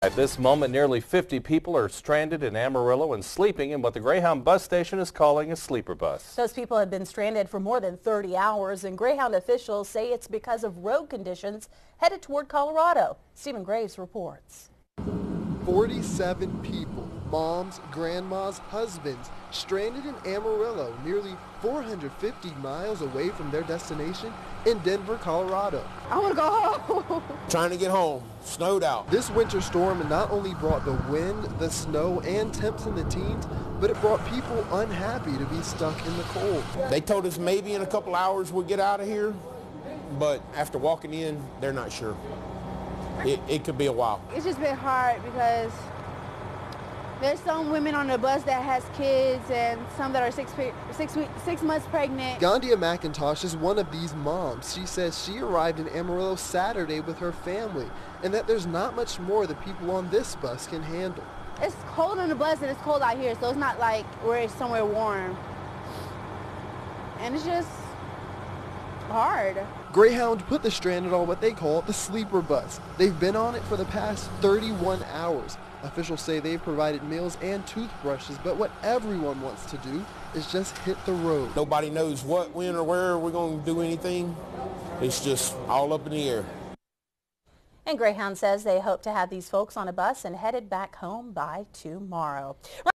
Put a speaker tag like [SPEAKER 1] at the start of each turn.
[SPEAKER 1] At this moment, nearly 50 people are stranded in Amarillo and sleeping in what the Greyhound bus station is calling a sleeper bus.
[SPEAKER 2] Those people have been stranded for more than 30 hours, and Greyhound officials say it's because of road conditions headed toward Colorado. Stephen Graves reports.
[SPEAKER 3] 47 people, moms, grandmas, husbands, stranded in Amarillo, nearly 450 miles away from their destination in Denver, Colorado.
[SPEAKER 4] I want to go home.
[SPEAKER 5] Trying to get home, snowed out.
[SPEAKER 3] This winter storm not only brought the wind, the snow, and temps in the teens, but it brought people unhappy to be stuck in the cold.
[SPEAKER 5] They told us maybe in a couple hours we'll get out of here, but after walking in, they're not sure. It could be a while.
[SPEAKER 4] It's just been hard because there's some women on the bus that has kids and some that are six months pregnant.
[SPEAKER 3] Gandia McIntosh is one of these moms. She says she arrived in Amarillo Saturday with her family and that there's not much more the people on this bus can handle.
[SPEAKER 4] It's cold on the bus and it's cold out here, so it's not like we're somewhere warm. And it's just hard.
[SPEAKER 3] Greyhound put the stranded on what they call the sleeper bus. They've been on it for the past 31 hours. Officials say they've provided meals and toothbrushes, but what everyone wants to do is just hit the road.
[SPEAKER 5] Nobody knows what, when, or where we're going to do anything. It's just all up in the air.
[SPEAKER 2] And Greyhound says they hope to have these folks on a bus and headed back home by tomorrow.